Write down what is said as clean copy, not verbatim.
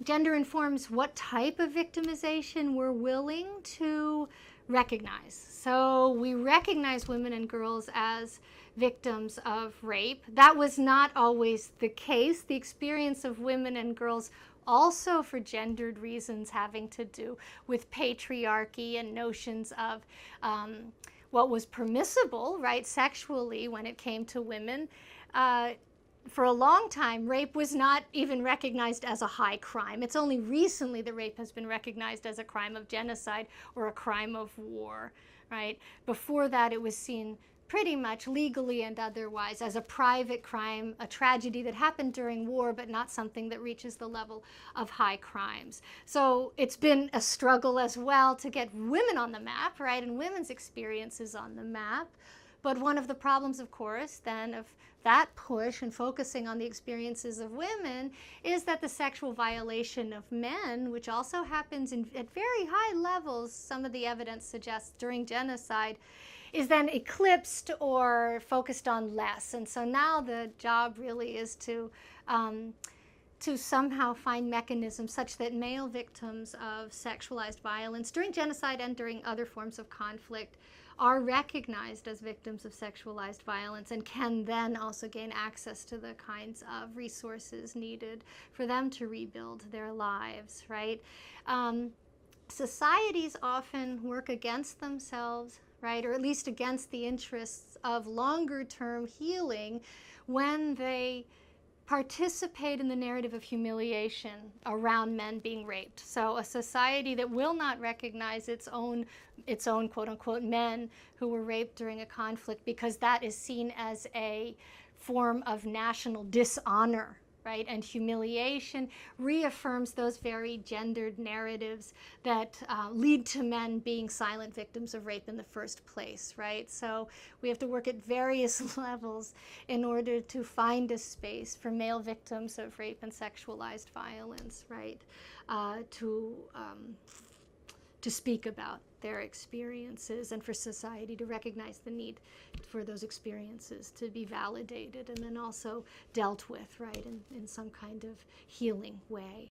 Gender informs what type of victimization we're willing to recognize. So we recognize women and girls as victims of rape. That was not always the case. The experience of women and girls, also for gendered reasons having to do with patriarchy and notions of what was permissible, right, sexually when it came to women. For a long time, rape was not even recognized as a high crime. It's only recently that rape has been recognized as a crime of genocide or a crime of war, right? Before that, it was seen pretty much legally and otherwise as a private crime, a tragedy that happened during war, but not something that reaches the level of high crimes. So it's been a struggle as well to get women on the map, right, and women's experiences on the map. But one of the problems, of course, then of that push and focusing on the experiences of women is that the sexual violation of men, which also happens at very high levels, some of the evidence suggests during genocide, is then eclipsed or focused on less. And so now the job really is to somehow find mechanisms such that male victims of sexualized violence during genocide and during other forms of conflict are recognized as victims of sexualized violence and can then also gain access to the kinds of resources needed for them to rebuild their lives, right? Societies often work against themselves, right, or at least against the interests of longer-term healing when they participate in the narrative of humiliation around men being raped. So a society that will not recognize its own quote-unquote men who were raped during a conflict because that is seen as a form of national dishonor, right, and humiliation, reaffirms those very gendered narratives that lead to men being silent victims of rape in the first place, right? So we have to work at various levels in order to find a space for male victims of rape and sexualized violence, right, to speak about their experiences and for society to recognize the need for those experiences to be validated and then also dealt with, right, in some kind of healing way.